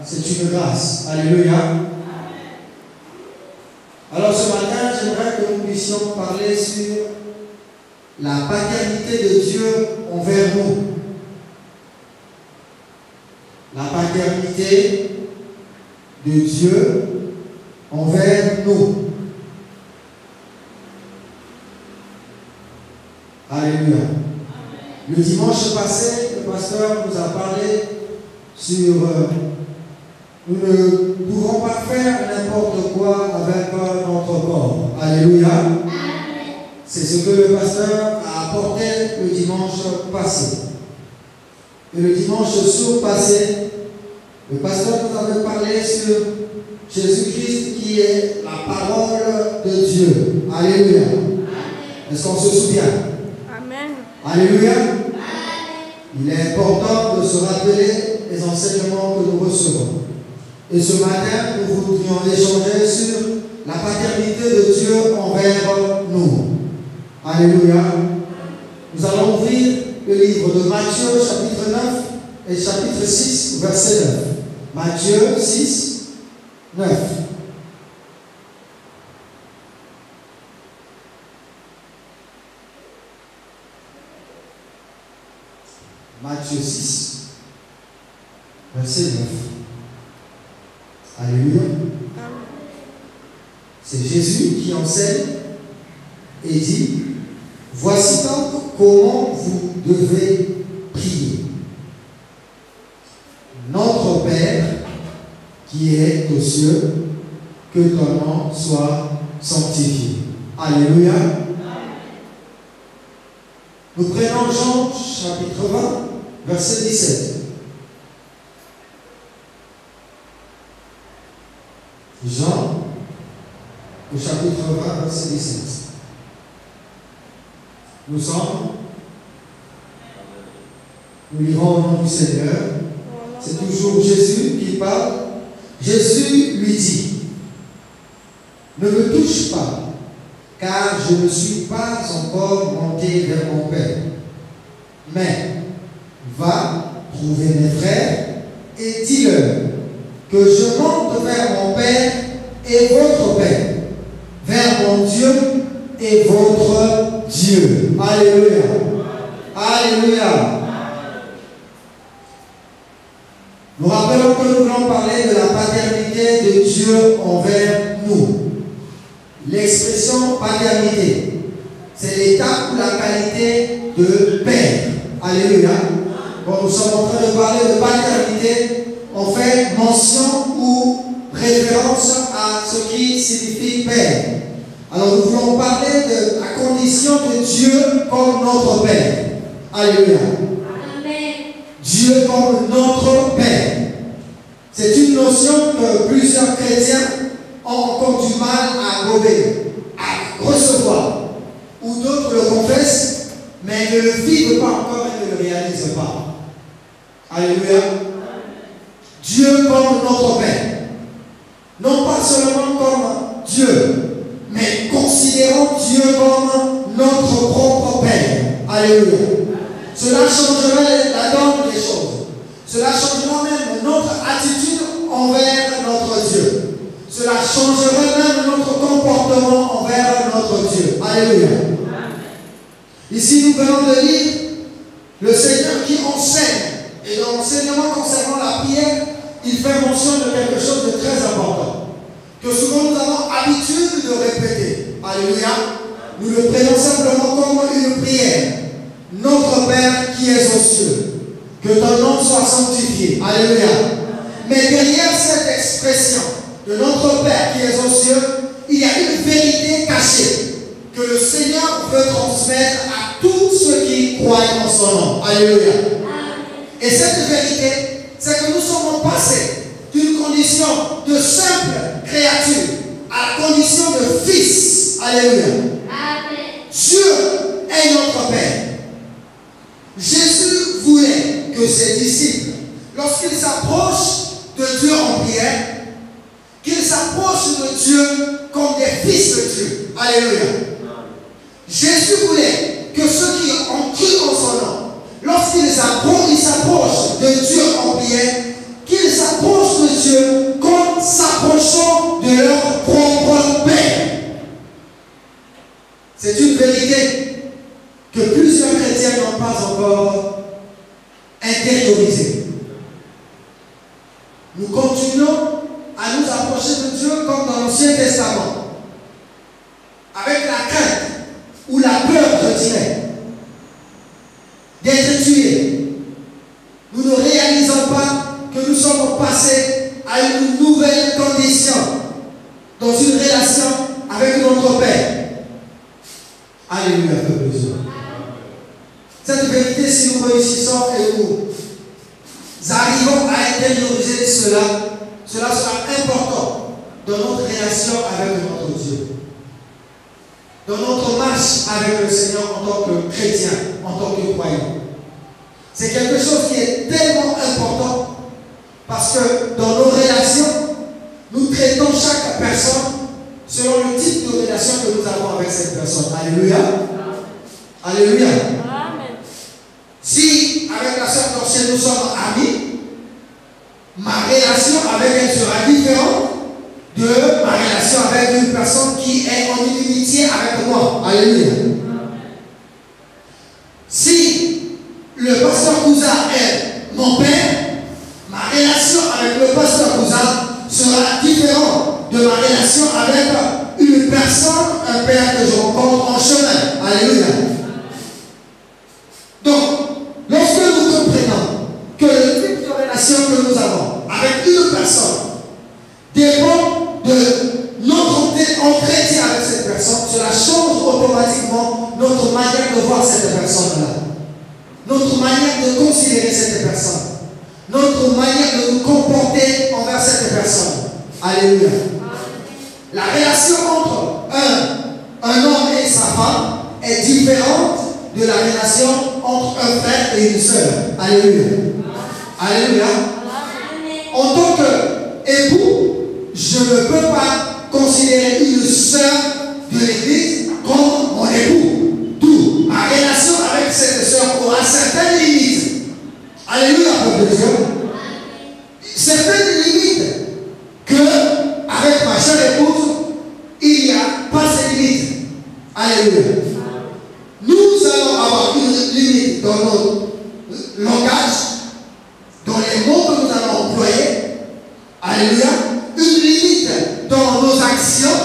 c'est une grâce. Alléluia. Alors ce matin, j'aimerais que nous puissions parler sur la paternité de Dieu envers nous. La paternité de Dieu envers nous. Alléluia. Le dimanche passé, le pasteur nous a parlé sur nous ne pouvons pas faire n'importe quoi avec notre corps. Alléluia. C'est ce que le pasteur a apporté le dimanche passé. Et le dimanche surpassé, le pasteur nous avait parlé sur Jésus-Christ qui est la parole de Dieu. Alléluia. Est-ce qu'on se souvient? Amen. Alléluia. Il est important de se rappeler les enseignements que nous recevons. Et ce matin, nous voudrions échanger sur la paternité de Dieu envers nous. Alléluia. Nous allons ouvrir le livre de Matthieu, chapitre 9 et chapitre 6, verset 9. Matthieu 6, 9. Matthieu 6, verset 9. Alléluia. C'est Jésus qui enseigne et dit: voici donc comment vous devez prier. Notre Père qui est aux cieux, que ton nom soit sanctifié. Alléluia. Nous prenons Jean chapitre 20, verset 17. Jean, au chapitre 20, verset 17. Nous lirons au nom du Seigneur. C'est toujours Jésus qui parle. Jésus lui dit: ne me touche pas, car je ne suis pas encore monté vers mon Père. Mais va trouver mes frères et dis-leur que je monte vers mon Père et votre Père, vers mon Dieu et votre Dieu. Alléluia. Alléluia. Nous rappelons que nous voulons parler de la paternité de Dieu envers nous. L'expression paternité, c'est l'état ou la qualité de père. Alléluia. Quand nous sommes en train de parler de paternité, on fait mention ou référence à ce qui signifie père. Alors nous voulons parler de la condition de Dieu comme notre Père. Alléluia. Amen. Dieu comme notre Père. C'est une notion que plusieurs chrétiens ont encore du mal à gober, à recevoir. Ou d'autres le confessent, mais ne le vivent pas encore et ne le réalisent pas. Alléluia. Dieu comme notre Père. Non pas seulement comme Dieu, mais considérons Dieu comme notre propre Père. Alléluia. Cela changerait la donne des choses. Cela changera même notre attitude envers notre Dieu. Cela changerait même notre comportement envers notre Dieu. Alléluia. Ici, nous venons de lire le Seigneur qui enseigne. Et dans l'enseignement concernant la prière, il fait mention de quelque chose de très important, que souvent nous avons habitude de répéter. Alléluia. Nous le prenons simplement comme une prière. Notre Père qui es aux cieux, que ton nom soit sanctifié. Alléluia. Mais derrière cette expression de notre Père qui est aux cieux, il y a une vérité cachée que le Seigneur veut transmettre à tous ceux qui croient en son nom. Alléluia. Et cette vérité, c'est que nous sommes passés d'une condition de simple créature à la condition de fils. Alléluia. Dieu est notre Père. Jésus voulait que ses disciples, lorsqu'ils s'approchent de Dieu en prière, qu'ils s'approchent de Dieu comme des fils de Dieu. Alléluia. Jésus voulait que ceux qui ont cru en son nom, lorsqu'ils s'approchent de Dieu en prière, qu'ils s'approchent de intériorisé. Nous continuons à nous approcher de Dieu comme dans l'Ancien Testament, avec la crainte ou la peur, je dirais, d'être tués. Nous ne réalisons pas que nous sommes passés à une nouvelle condition dans une relation avec notre Père. Alléluia, peuple de Dieu. Cette vérité, si nous réussissons et nous arrivons à intérioriser cela, cela sera important dans notre relation avec notre Dieu, dans notre marche avec le Seigneur en tant que chrétien, en tant que croyant. C'est quelque chose qui est tellement important parce que dans nos relations, nous traitons chaque personne selon le type de relation que nous avons avec cette personne. Alléluia. Alléluia. Amen. Si avec la sœur Torsienne nous sommes amis, ma relation avec elle sera différente de ma relation avec une personne qui est en inimitié avec moi. Alléluia. Si le pasteur Cousin est mon père, ma relation avec le pasteur Cousin sera différente de ma relation avec une personne, un père que je rencontre en chemin. Alléluia. Donc, lorsque nous comprenons que le type de relation que nous avons avec une personne dépend de notre entretien avec cette personne, cela change automatiquement notre manière de voir cette personne-là, notre manière de considérer cette personne, notre manière de nous comporter envers cette personne. Alléluia. La relation entre un homme et sa femme est différente de la relation entre un frère et une sœur. Alléluia. Alléluia. En tant qu'époux, je ne peux pas considérer une sœur de l'église comme mon époux. D'où ma relation avec cette sœur aura certaines limites. Alléluia, peuple de Dieu. Certaines limites que, avec ma chère épouse, il n'y a pas ces limites. Alléluia. Nous allons avoir une limite dans notre langage, dans les mots que nous allons employer. Alléluia. Une limite dans nos actions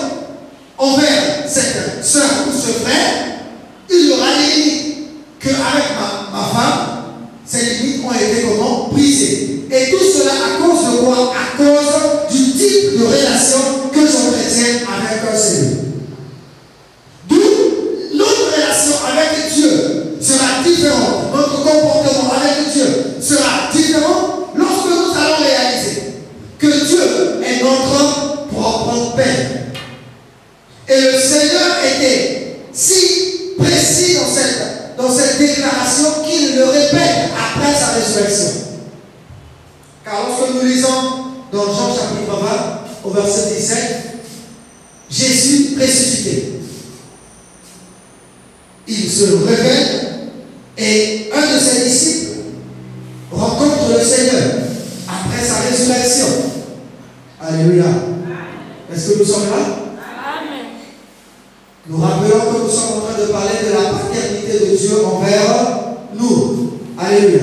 envers cette soeur ou ce frère. Il y aura des limites qu'avec ma femme, ces limites ont été comment brisées. Et tout cela à cause de quoi? À cause du type de relation que j'entretiens avec un Seigneur. D'où notre relation avec Dieu sera différente. Notre comportement avec Dieu sera différent lorsque nous allons réaliser que Dieu est notre propre Père. Et le Seigneur était si précis dans cette déclaration qu'il le répète après sa résurrection. Car lorsque nous lisons dans Jean chapitre 20, au verset 17, Jésus ressuscité, il se révèle et un de ses disciples rencontre le Seigneur après sa résurrection. Alléluia. Est-ce que nous sommes là? Amen. Nous rappelons que nous sommes en train de parler de la paternité de Dieu envers nous. Alléluia.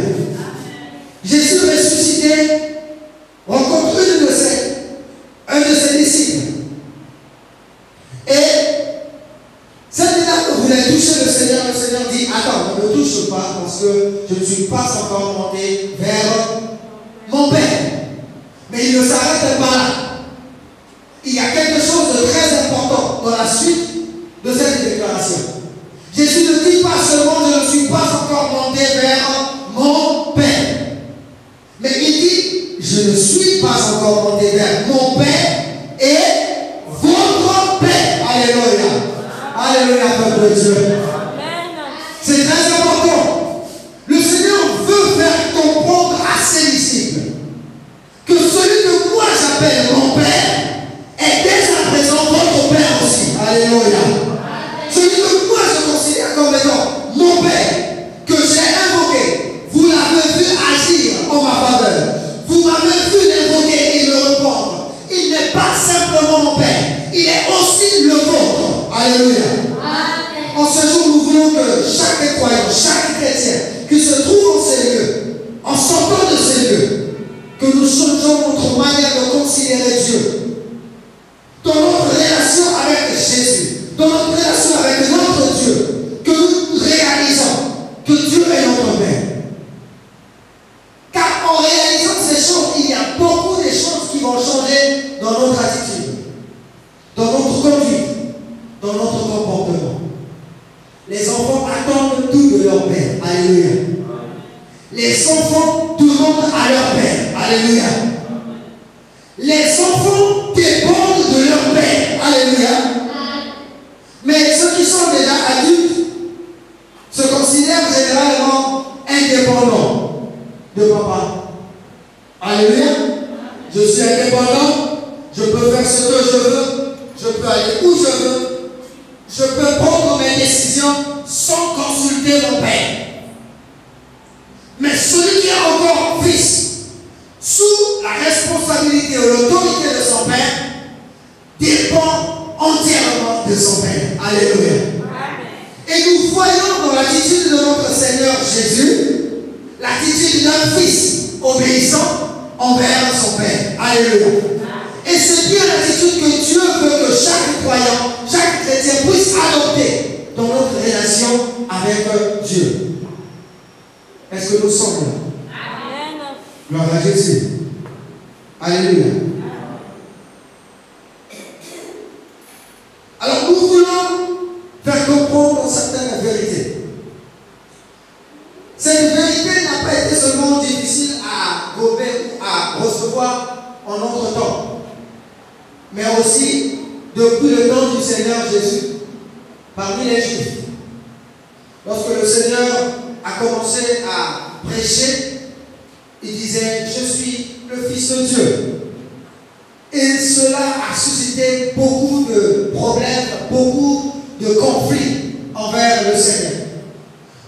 Jésus ressuscité rencontre un de ses disciples. Et cette dame voulait toucher le Seigneur dit, attends, ne me touche pas parce que je ne suis pas encore monté vers mon Père. Mais il ne s'arrête pas là. Il y a quelque chose de très important dans la suite de cette déclaration. Jésus ne dit pas seulement je ne suis pas encore monté vers mon Père. Mais il dit changeons notre manière de considérer Dieu, dans notre relation avec Jésus, dans notre relation avec notre Dieu, que nous réalisons que Dieu est notre Père. Car en réalisant ces choses, il y a beaucoup de choses qui vont changer dans notre attitude, dans notre conduite, dans notre comportement. Les enfants attendent tout de leur Père. Alléluia. Les enfants demandent à leur Père. Alléluia. Les enfants dépendent de leur Père. Alléluia. Mais ceux qui sont déjà adultes se considèrent généralement indépendants de papa. Alléluia. Je suis indépendant. Je peux faire ce que je veux. Je peux aller où je veux. Je peux prendre mes décisions sans consulter mon Père. Mais celui qui est encore fils, sous la responsabilité et l'autorité de son Père, dépend entièrement de son Père. Alléluia. Et nous voyons dans l'attitude de notre Seigneur Jésus, l'attitude d'un fils obéissant envers son Père. Alléluia. Et c'est bien l'attitude que Dieu veut que chaque croyant, chaque chrétien puisse adopter dans notre relation avec Dieu. Est-ce que nous sommes là? Amen. Gloire à Jésus. Alléluia. Alors nous voulons faire comprendre certaines vérités. Cette vérité n'a pas été seulement difficile à gober ou à recevoir en notre temps, mais aussi depuis le temps du Seigneur Jésus, parmi les Juifs. Lorsque le Seigneur a commencé à prêcher, il disait: je suis le Fils de Dieu. Et cela a suscité beaucoup de problèmes, beaucoup de conflits envers le Seigneur.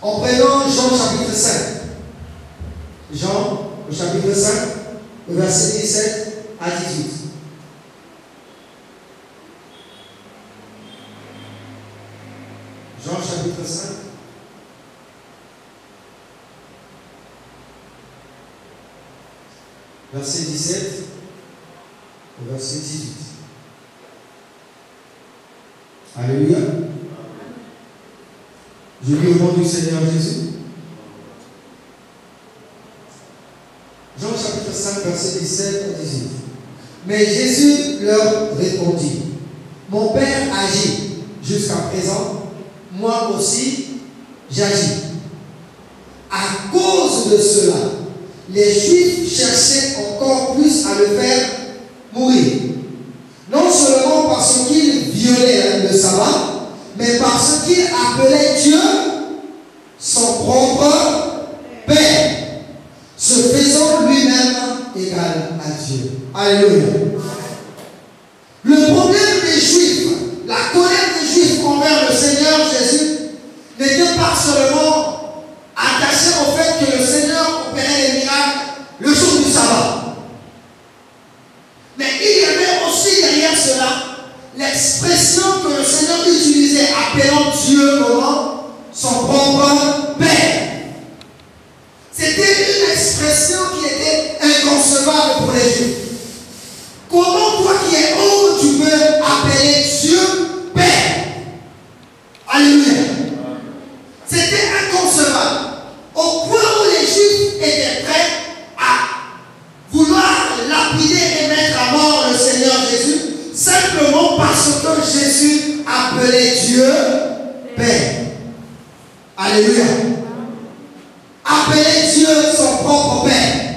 En prenant Jean chapitre 5, Jean, le chapitre 5, le verset 17 à 18. Jean chapitre 5. Verset 17 au verset 18. Alléluia. Je lis au nom du Seigneur Jésus. Jean chapitre 5, verset 17 à 18. Mais Jésus leur répondit: mon Père agit jusqu'à présent, moi aussi j'agis. À cause de cela, les Juifs cherchaient encore plus à le faire mourir. Non seulement parce qu'il violait le sabbat, mais parce qu'il appelait Dieu son propre Père, se faisant lui-même égal à Dieu. Alléluia. Le problème des Juifs, la colère des Juifs envers le Seigneur Jésus, n'était pas seulement attachée au fait que le Seigneur opérait les miracles le jour du sabbat. Mais il y avait aussi derrière cela l'expression que le Seigneur utilisait, appelant Dieu comment? Son propre Père. C'était une expression qui était inconcevable pour les Juifs. Comment toi qui es homme, tu peux appeler Dieu Père? Alléluia. C'était inconcevable. Au point où les Juifs étaient prêts à vouloir lapider et mettre à mort le Seigneur Jésus, simplement parce que Jésus appelait Dieu Père. Alléluia. Appeler Dieu son propre Père.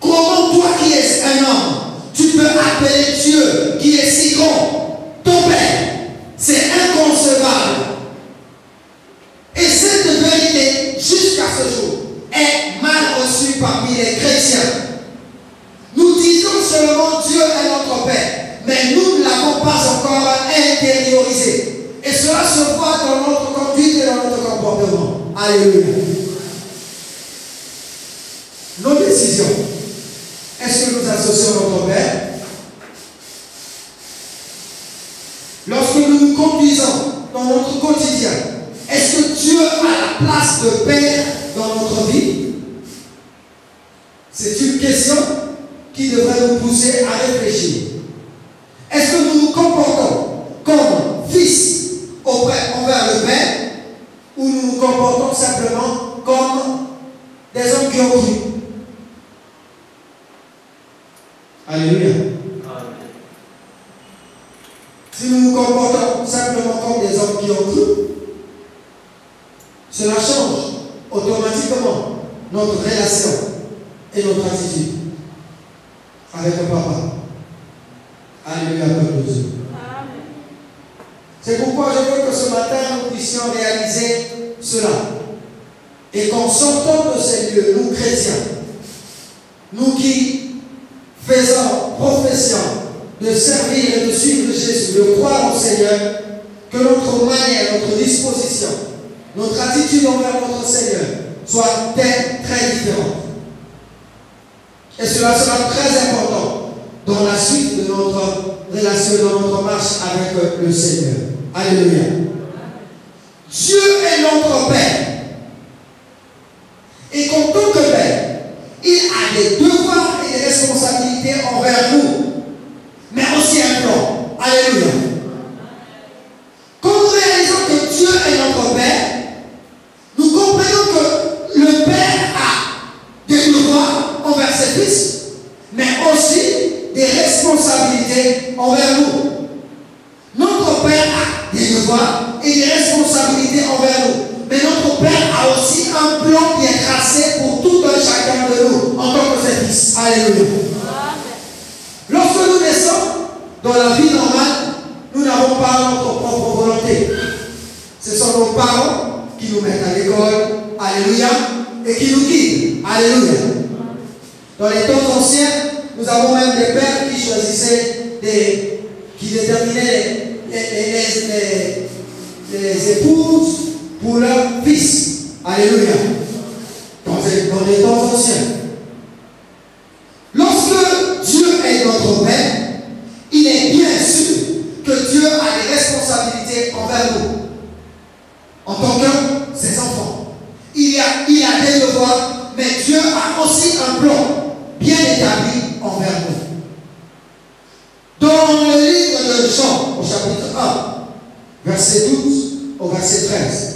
Comment toi qui es un homme, tu peux appeler Dieu qui est si grand ton Père? C'est inconcevable. Et cette vérité, jusqu'à ce jour, est mal reçue parmi les chrétiens. Nous disons seulement Dieu est notre Père, mais nous ne l'avons pas encore intériorisé. Et cela se voit dans notre conduite et dans notre comportement. Alléluia. Nos décisions. Est-ce que nous associons notre Père? Lorsque nous nous conduisons dans notre quotidien, est-ce que Dieu a la place de Père dans notre vie? C'est une question qui devrait nous pousser à réfléchir. Est-ce que nous nous comportons comme fils envers le Père, ou nous nous comportons simplement comme des hommes qui ont cru? Alléluia. Si nous nous comportons simplement comme des hommes qui ont cru, cela change automatiquement notre relation et notre attitude avec le Papa. Alléluia, peuple de Dieu. C'est pourquoi je veux que ce matin nous puissions réaliser cela. Et qu'en sortant de ces lieux, nous chrétiens, nous qui faisons profession de servir et de suivre Jésus, de croire au Seigneur, que notre manière, notre disposition, notre attitude envers notre Seigneur soit très différente. Et cela sera très important dans la suite de notre relation, dans notre marche avec le Seigneur. Alléluia. Dieu est notre Père. Et qu'en tant que Père, il a des devoirs et des responsabilités envers nous, mais aussi un plan. Alléluia. Quand nous réalisons que Dieu est notre Père, nous comprenons que le Père a des devoirs envers ses fils, mais aussi des responsabilités envers nous. Notre Père a des devoirs et des responsabilités envers nous. Mais notre Père a aussi un plan qui est tracé pour tout un chacun de nous en tant que ses fils. Alléluia. Lorsque nous naissons dans la vie normale, nous n'avons pas notre propre volonté. Ce sont nos parents qui nous mettent à l'école. Alléluia. Et qui nous guident. Alléluia. Dans les temps anciens, nous avons même des pères qui choisissaient qui déterminaient les épouses pour leurs fils. Alléluia. Dans les temps anciens. Lorsque Dieu est notre Père, il est bien sûr que Dieu a des responsabilités envers nous. En tant que ses enfants. Il a des devoirs, mais Dieu a aussi un plan bien établi envers nous. Dans le livre de Jean, au chapitre 1, verset 12 au verset 13.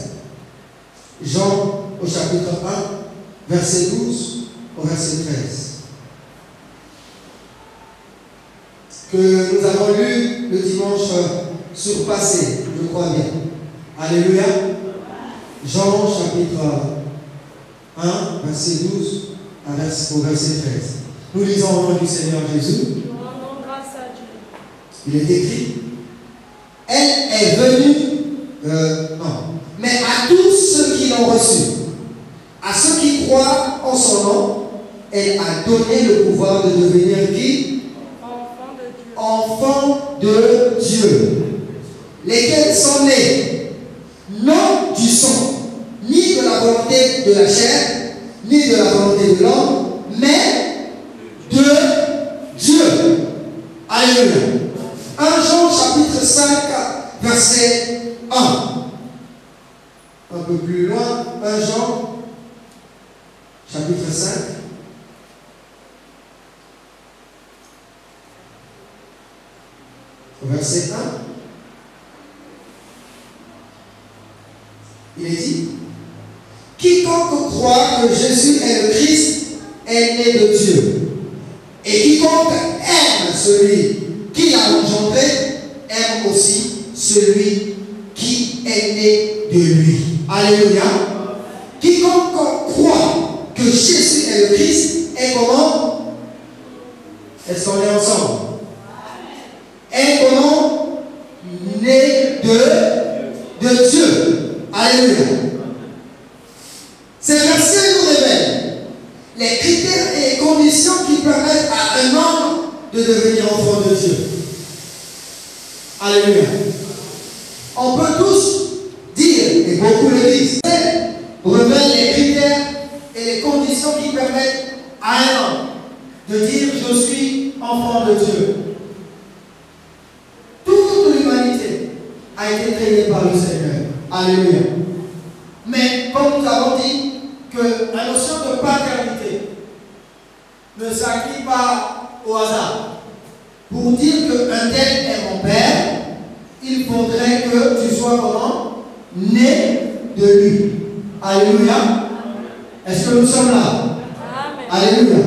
Jean, au chapitre 1, verset 12 au verset 13. Que nous avons lu le dimanche surpassé, je crois bien. Alléluia. Jean, chapitre 1, verset 12 au verset 13. Nous lisons au nom du Seigneur Jésus. Il est écrit, elle est venue, mais à tous ceux qui l'ont reçu, à ceux qui croient en son nom, elle a donné le pouvoir de devenir qui? Enfants de Dieu. Lesquels sont nés, non du sang, ni de la volonté de la chair, ni de la volonté de l'homme, mais de Dieu. Alléluia. 1 Jean chapitre 5, verset 1. Un peu plus loin, 1 Jean chapitre 5. Verset 1. Il est dit, quiconque croit que Jésus est le Christ est né de Dieu. Et quiconque aime celui qui l'a engendré aime aussi celui qui est né de lui. Alléluia. Quiconque croit que Jésus est le Christ est comment? Est-ce qu'on est ensemble? Est comment? Né de Dieu. Alléluia. Ces versets nous révèlent les critères et les conditions qui permettent à un homme de devenir enfant de Dieu. Alléluia. On peut tous dire, et beaucoup le disent, révèlent les critères et les conditions qui permettent à un homme de dire je suis enfant de Dieu. Toute l'humanité a été créée par le Seigneur. Alléluia. Mais comme nous avons dit que la notion de paternité ne s'acquit pas au hasard. Pour dire qu'un tel est mon père, il faudrait que tu sois comment? Né de lui. Alléluia. Est-ce que nous sommes là? Amen. Alléluia.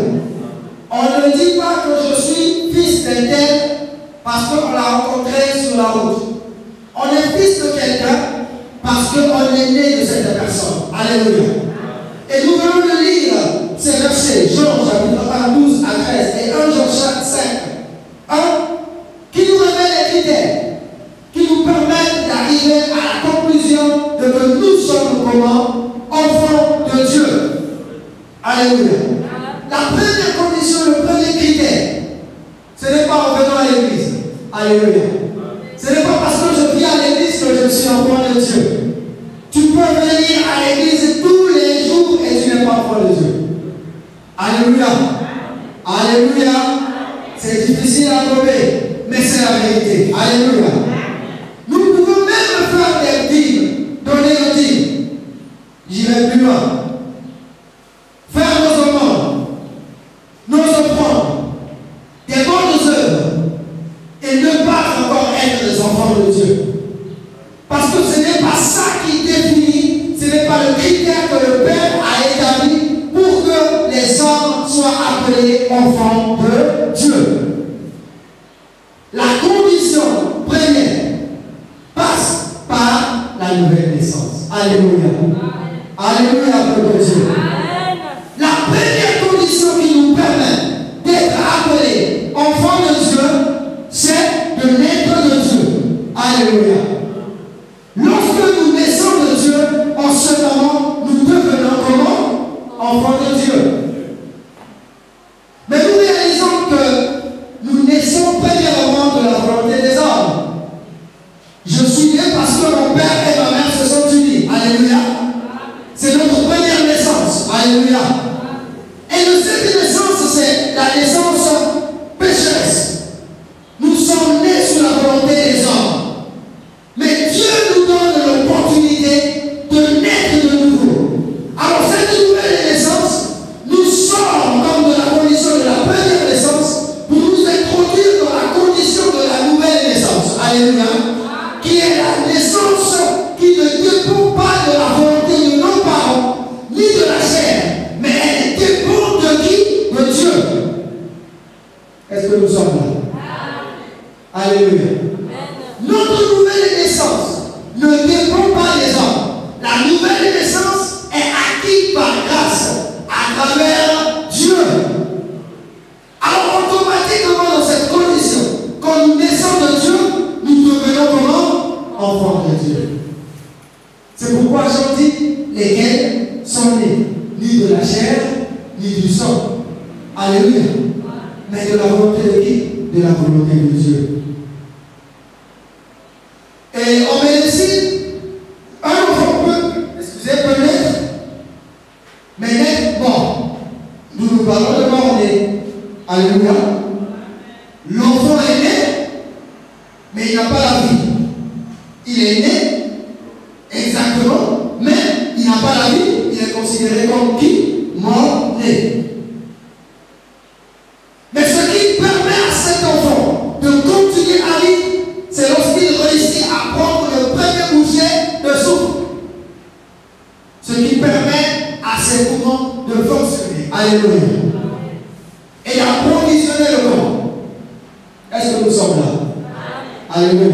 On ne dit pas que je suis fils d'un tel parce qu'on l'a rencontré sur la route. On est fils de quelqu'un parce qu'on est né de cette personne. Alléluia. Et nous venons de lire ces versets, Jean chapitre 1, 12 à 13 et 1 Jean 5, 1, qui nous révèlent les critères, qui nous permettent d'arriver à la conclusion de que nous sommes comment? Enfants de Dieu. Alléluia. La première condition, le premier critère, ce n'est pas en venant à l'église. Alléluia. Ce n'est pas parce que je viens à l'église que je suis enfant de Dieu. Tu peux venir à l'église tous les jours et tu n'es pas enfant de Dieu. Alléluia. Alléluia. C'est difficile à trouver, mais c'est la vérité. Alléluia. Nous pouvons même faire des dîmes, donner nos dîmes. J'irai plus loin. Faire nos offrandes, nos offrandes, des bonnes œuvres, et ne pas encore être des enfants de Dieu. Parce que ce n'est pas ça qui définit, ce n'est pas le critère que le Père a établi pour que les hommes soient appelés enfants de Dieu. La condition première passe par la nouvelle naissance. Alléluia. Alléluia pour Dieu. La première condition qui nous permet d'être appelés enfants de Dieu, c'est de naître de Dieu. Alléluia. Lorsque nous naissons de Dieu, en ce moment, nous devenons comment? Enfants de Dieu. Mais nous réalisons que nous naissons premièrement de la volonté des hommes. Je suis né parce que mon père et ma mère se sont unis. Alléluia. C'est notre première naissance. Alléluia. Et cette naissance, c'est la naissance pécheresse. Nous sommes nés sous la volonté des hommes. Mais Dieu nous donne l'opportunité de naître de nouveau. Alors cette nouvelle naissance nous sort comme de la condition de la première naissance pour nous introduire dans la condition de la nouvelle naissance. Alléluia. Qui est la naissance qui ne dépend pas de la volonté de nos parents, ni de la chair, mais elle dépend de qui? De Dieu. Est-ce que nous sommes là? Alléluia. Notre nouvelle naissance ne dépend pas des hommes. La nouvelle naissance est acquise par grâce à travers Dieu. Alors automatiquement dans cette condition, quand nous naissons de Dieu, nous devenons comment? Enfants de Dieu. C'est pourquoi Jean dit, lesquels sont nés ni de la chair, ni du sang. Alléluia. Mais de la volonté de qui? De la volonté de Dieu. Et en médecine, un enfant peut naître, mais naître mort. Nous parlons de mort-né. Alléluia. L'enfant est né, mais il n'a pas la vie. Il est né, exactement, mais il n'a pas la vie. Il est considéré comme qui? Mort-né. Mais ce qui permet à cet enfant de continuer à vivre, c'est lorsqu'il réussit à prendre le premier bouchée de souffle. Ce qui permet à ses poumons de fonctionner. Alléluia. Et d'approvisionner le corps. Est-ce que nous sommes là? Alléluia.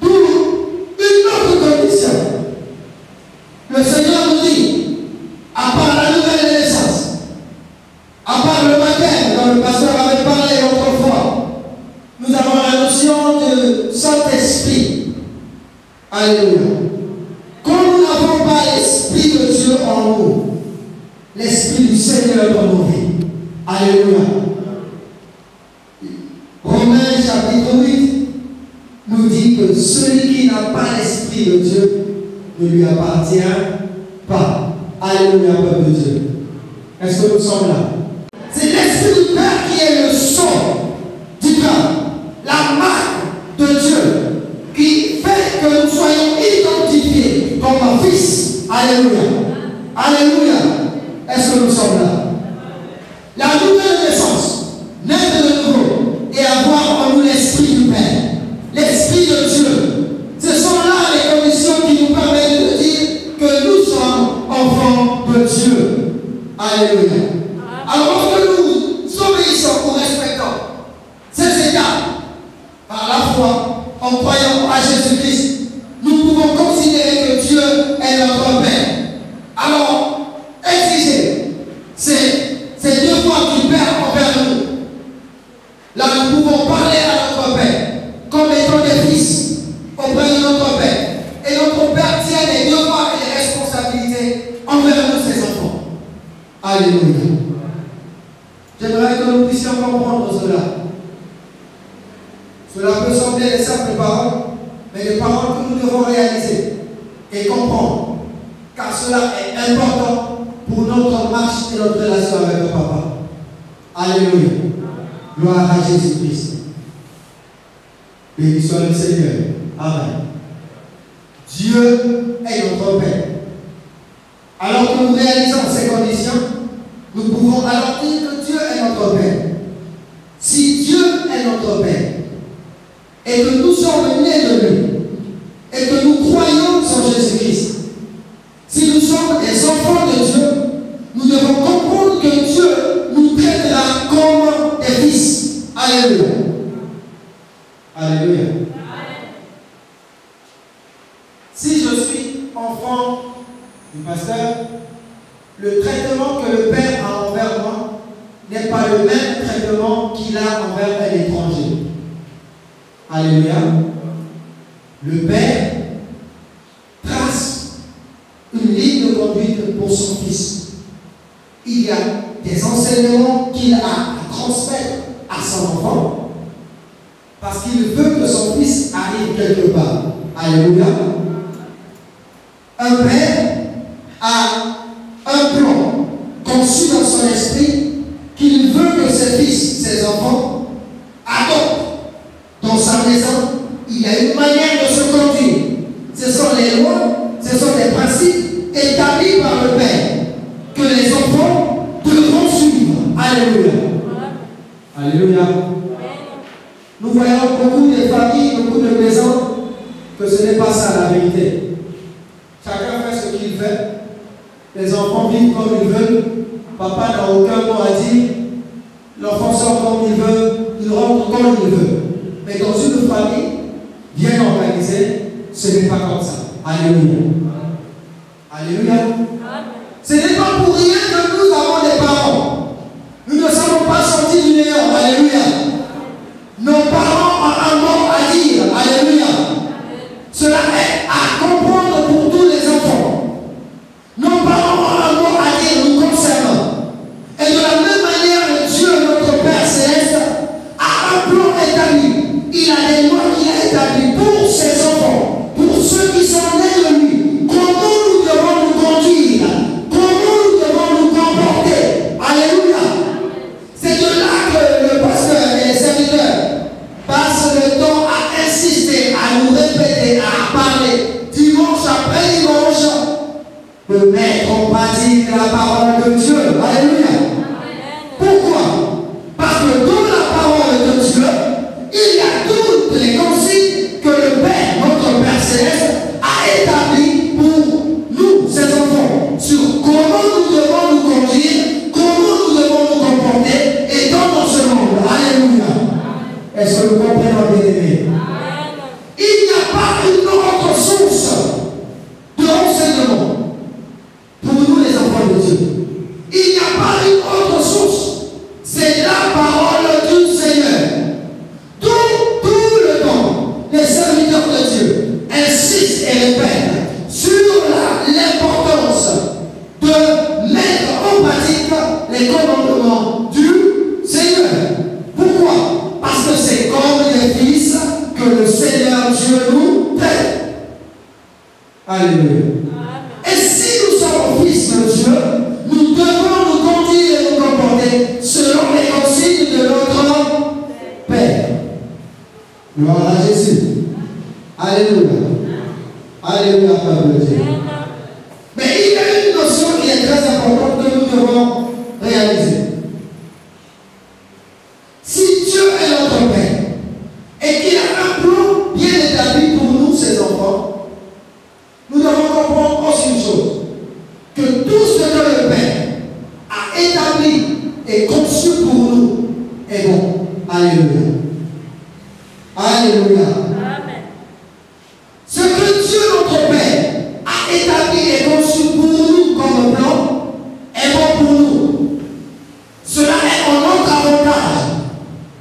D'où une autre condition. Le Seigneur nous dit, à part la nouvelle naissance, à part le baptême dont le pasteur avait parlé autrefois, nous avons la notion de Saint-Esprit. Alléluia. Quand nous n'avons pas l'Esprit de Dieu en nous, l'Esprit du Seigneur dans nos vies. Alléluia. Romains chapitre 8 nous dit que celui qui n'a pas l'Esprit de Dieu ne lui appartient pas. Alléluia, peuple de Dieu. Est-ce que nous sommes là? C'est l'Esprit du Père qui est le son du cœur, la marque de Dieu, qui fait que nous soyons identifiés comme un fils. Alléluia. Alléluia. Est-ce que nous sommes là? La nouvelle naissance devons parler à notre Père comme étant des fils auprès de notre Père. Et notre Père tient des devoirs et des responsabilités envers nous, ses enfants. Alléluia. J'aimerais que nous puissions comprendre cela. Cela peut sembler des simples paroles, mais des paroles que nous devons réaliser et comprendre. Car cela est important pour notre marche et notre relation avec le Papa. Alléluia. Gloire à Jésus-Christ. Béni soit le Seigneur. Amen. Dieu est notre Père. Alors que nous réalisons ces conditions, nous pouvons alors dire que Dieu est notre Père. Si Dieu est notre Père, et que nous sommes nés de lui, et que nous croyons en Jésus-Christ, si nous sommes des enfants de Dieu, nous devons comprendre que Dieu nous traitera comme des fils. Alléluia. Alléluia. Si je suis enfant du pasteur, le traitement que le Père a envers moi n'est pas le même traitement qu'il a envers un étranger. Alléluia. Le Père trace une ligne de conduite pour son fils. Il y a des enseignements qu'il a à transmettre à son enfant parce qu'il veut que son fils arrive quelque part. Alléluia. Un père a un plan conçu dans son esprit qu'il veut que ses fils, ses enfants, adoptent. Dans sa maison, il y a une manière de se conduire. Ce sont les lois, ce sont les principes établis par le Père que les enfants devront suivre. Alléluia. Alléluia. Nous voyons beaucoup de familles, beaucoup de maisons, que ce n'est pas ça la vérité. Chacun fait ce qu'il fait. Les enfants vivent comme ils veulent. Papa n'a aucun mot à dire. L'enfant sort comme il veut. Il rentre comme il veut. Mais dans une famille bien organisée, ce n'est pas comme ça. Alléluia. Alléluia. Ce n'est pas pour rien que nous avons des parents. Nous ne sommes pas sortis du néant. Alléluia. Nos parents ont un mot à dire. Alléluia. Cela est à comprendre pour tous les enfants. Nos parents ont un mot à dire nous concernant. Et de la même manière, Dieu, notre Père Céleste, a un plan établi. Il a des lois qu'il a établies pour ses enfants, pour ceux qui sont nés de lui. Comment nous devons nous conduire? Comment nous devons nous comporter? Alléluia. C'est de là que le pasteur et les serviteurs passent le temps à insister, à nous répéter, à parler, dimanche après dimanche, de mettre en pratique la parole de Dieu. Alléluia. Pourquoi? Parce que dans la parole de Dieu, il y a toutes les consignes que le Père, notre Père Céleste, a établies pour nous, ses enfants, sur comment nous devons nous conduire, comment nous devons nous comporter et dans ce monde. Alléluia. Est-ce que nous comprenons, bien-aimés? Il n'y a pas une autre source de renseignement pour nous, les enfants de Dieu. Il n'y a pas une autre source. C'est la parole du Seigneur. Tout le temps, les serviteurs de Dieu insistent et répètent sur l'importance de mettre en pratique les commandements du Seigneur. Pourquoi? Parce que c'est comme les fils que le Seigneur Dieu nous traite. Alléluia. Et si nous sommes fils de Dieu, nous devons nous conduire et nous comporter selon les consignes de notre Père. Gloire à Jésus. Alléluia. Alléluia, Père de Dieu. Mais il y a une notion qui est très importante que nous devons réaliser. Si Dieu est notre Père et qu'il a un plan bien établi pour nous, ses enfants, nous devons comprendre aussi une chose, que tout ce que le Père a établi et conçu pour nous est bon. Alléluia. Alléluia. Amen. Ce que Dieu notre Père a établi et conçu pour nous comme plan est bon pour nous. Cela est en notre avantage.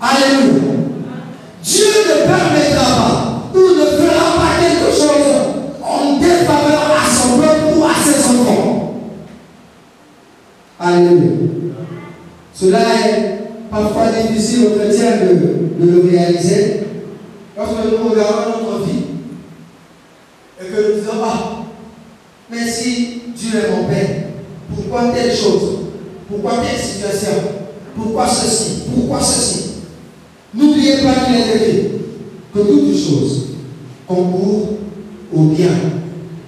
Alléluia. Cela est parfois difficile aux chrétiens de le réaliser. Lorsque nous regardons notre vie et que nous disons, ah, mais si Dieu est mon Père, pourquoi telle chose? Pourquoi telle situation? Pourquoi ceci? Pourquoi ceci? N'oubliez pas qu'il est écrit que toutes choses concourent au bien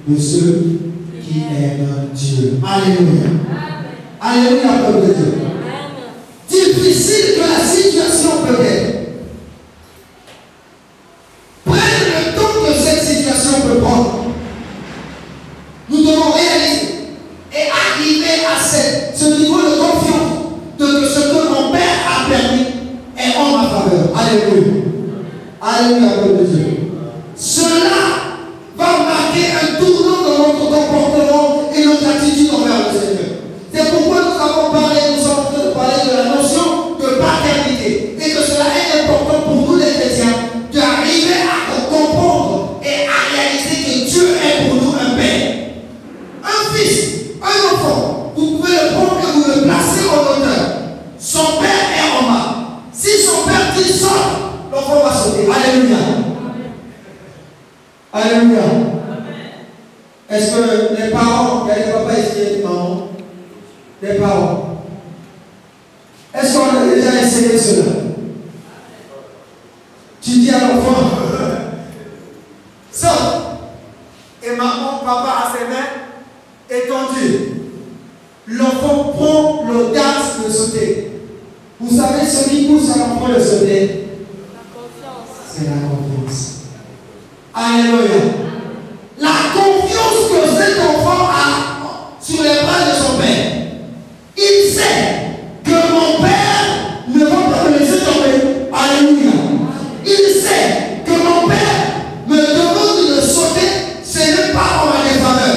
de ceux qui aiment Dieu. Alléluia. Alléluia, peuple de Dieu. Difficile que la situation peut être. Prenez le temps que cette situation peut prendre. Nous devons réaliser et arriver à ce niveau de confiance de que ce que mon Père a permis est en ma faveur. Alléluia. Alléluia, peuple de Dieu. Cela va marquer un tournant dans notre comportement et notre attitude envers le Seigneur. C'est pourquoi nous sommes en train de parler de la notion de paternité et que cela est important pour nous les chrétiens d'arriver à comprendre et à réaliser que Dieu est pour nous un Père. Un fils, un enfant, vous pouvez le prendre et vous le placer en hauteur. Son père est en bas. Si son père dit saute, l'enfant va sauter. Alléluia. Alléluia. Est-ce que les parents, il y a des papas ici et des mamans, les parents, est-ce qu'on a déjà essayé cela? Tu dis à l'enfant, saute. Et maman, papa a ses mains étendues. L'enfant prend l'audace de sauter. Vous savez ce qui pousse à l'enfant de sauter? La confiance. C'est la confiance. Alléluia. La confiance que cet enfant a sur les bras de son père. Il sait que mon père ne va pas me laisser tomber. Alléluia. Il sait que mon père me demande de sauter, ce n'est pas en ma défaveur.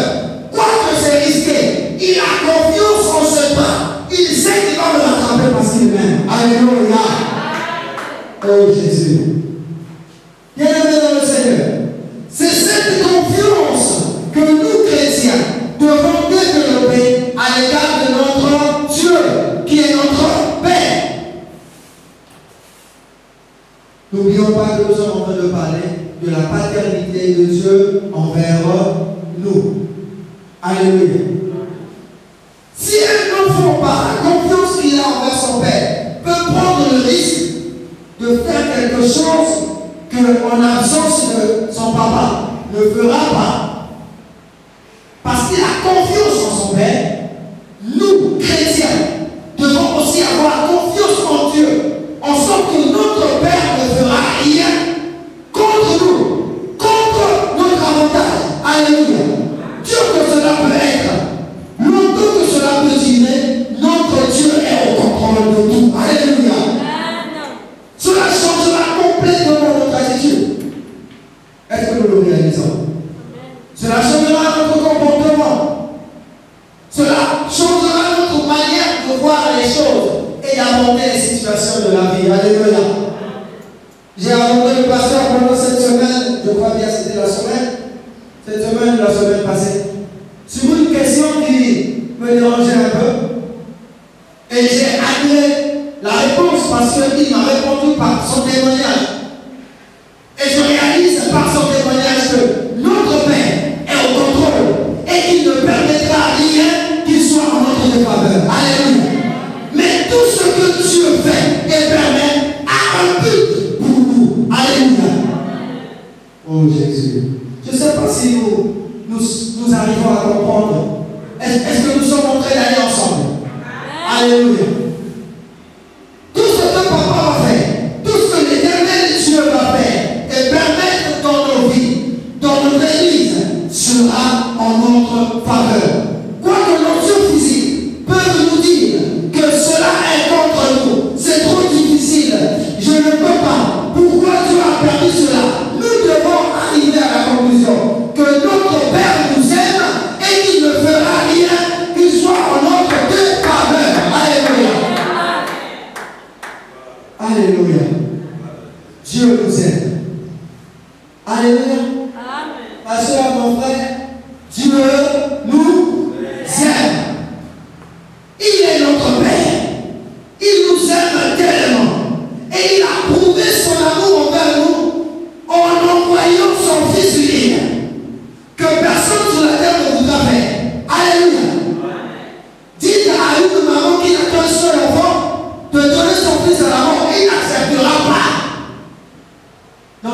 Quoique c'est risqué, il a confiance en ce temps. Il sait qu'il va me rattraper parce qu'il m'aime. Alléluia. Oh Jésus. Bien-aimé dans le Seigneur, c'est cette confiance que nous chrétiens devons développer à l'égard de notre Dieu, qui est notre Père. N'oublions pas que nous sommes en train de parler de la paternité de Dieu envers nous. Alléluia. Si un enfant, par la confiance qu'il a envers son Père, peut prendre le risque de faire quelque chose qu'en absence de son papa ne fera pas, parce qu'il a confiance en son Père, nous, chrétiens, devons aussi avoir confiance en Dieu, en sorte que notre Père ne fera rien contre nous, contre notre avantage. Alléluia. Dieu que cela peut être, longtemps que cela peut durer, notre Dieu est au contrôle de tout. Alléluia. Cela changera complètement notre attitude. Est-ce que nous le réalisons? Cela changera notre comportement. Cela changera notre manière de voir les choses et d'aborder les situations de la vie. Alléluia. J'ai abordé le pasteur pendant cette semaine, je crois bien c'était la semaine passée, sur une question qui me dérangeait un peu. Et j'ai admiré la réponse parce qu'il m'a répondu par son témoignage. Et je réalise par son témoignage que notre Père est au contrôle et qu'il ne permettra rien qu'il soit en notre défaveur. Alléluia. Mais tout ce que Dieu fait et permet a un but pour nous. Alléluia. Oh Jésus. Je ne sais pas si nous arrivons à comprendre. Est-ce que nous sommes en train d'aller ensemble? Alléluia. Tout ce que papa va faire, tout ce que l'Éternel Dieu va faire et permettre dans nos vies, dans notre église, sera en notre faveur. Quoique nos yeux physiques peuvent nous dire que cela est contre nous, c'est trop difficile, je ne peux pas. Pourquoi Dieu a permis cela? Nous devons arriver à la conclusion que notre Père nous aime et qu'il ne fera rien qu'il soit en notre défaveur. Alléluia. Alléluia. Dieu nous aime. Alléluia. Ma soeur, mon frère, Dieu nous aime. Il est notre Père. Il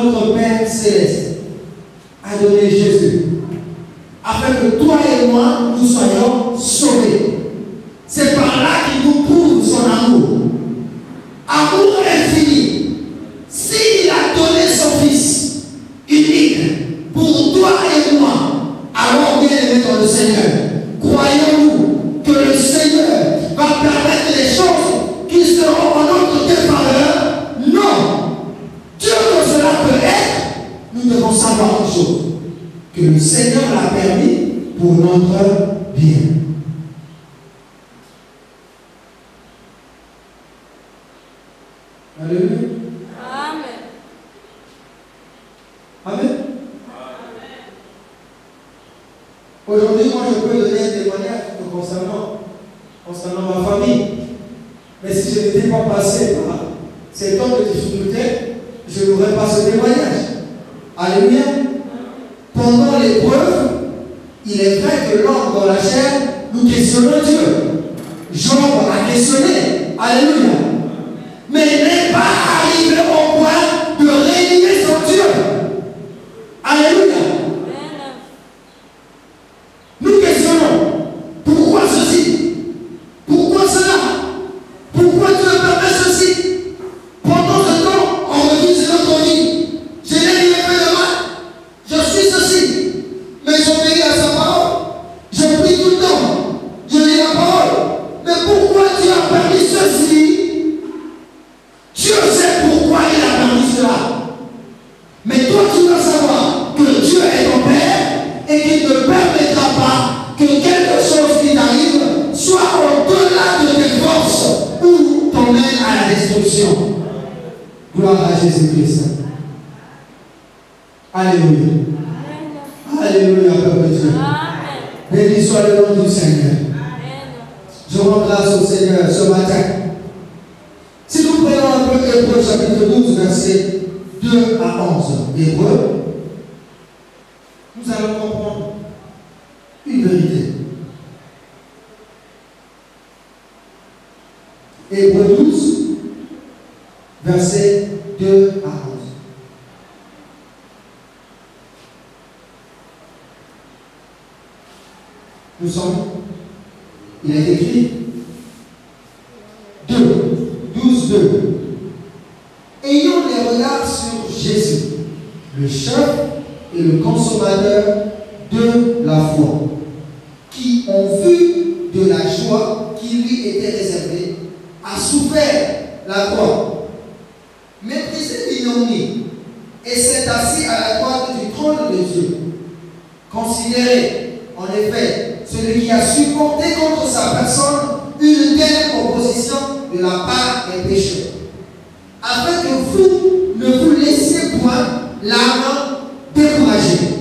notre Père Céleste a donné Jésus afin que toi et moi, nous soyons sauvés. C'est par là qu'il nous prouve son amour. Amour infini. S'il a donné son Fils unique pour toi et moi, alors bien aimé dans le Seigneur, croyons-nous que le Seigneur va permettre des choses qui seront en notre défaveur? Non. Dieu que cela peut être, nous devons savoir une chose, que le Seigneur l'a permis pour notre bien. Alléluia. Amen. Amen. Aujourd'hui, moi, je peux donner un témoignage concernant ma famille. Mais si je n'étais pas passé par ces temps de difficulté, je n'aurais pas ce témoignage. Alléluia. Pendant l'épreuve, il est vrai que l'homme dans la chair, nous questionnons Dieu. Job a questionné. Alléluia. Mais il n'est pas arrivé au point de régner son Dieu. Alléluia. Nous questionnons. Pourquoi ceci? Pourquoi cela? Pourquoi Dieu permet ceci? Pendant ce temps, on revise notre vie. Je n'ai rien fait de mal. Je suis ceci. Mais j'obéis à sa parole. Je prie tout le temps. Je lis la parole. Mais pourquoi Dieu a permis ceci? Dieu sait pourquoi il a permis cela. Mais toi, tu dois savoir que Dieu est ton Père et qu'il ne permettra pas que quelque chose qui t'arrive soit au-delà de tes forces ou t'emmène à la destruction. Gloire à Jésus-Christ. Alléluia. Alléluia, peuple de Dieu. Béni soit le nom du Seigneur. Je rends grâce au Seigneur ce matin. Si nous prenons un peu Hébreux chapitre 12, versets 2 à 11, Hébreux, nous allons comprendre une vérité. Hébreux 12, versets 2 à 11. Nous sommes, il est écrit 12, 2. Ayons les regards sur Jésus, le chef et le consommateur de la foi, qui ont vu de la joie qui lui était réservée, a souffert la croix, méprisé l'ignominie, et s'est assis à la droite du trône de Dieu. Considérez, en effet, celui qui a supporté contre sa personne une telle opposition de la part des pécheurs, afin que vous ne vous laissiez point l'âme découragée.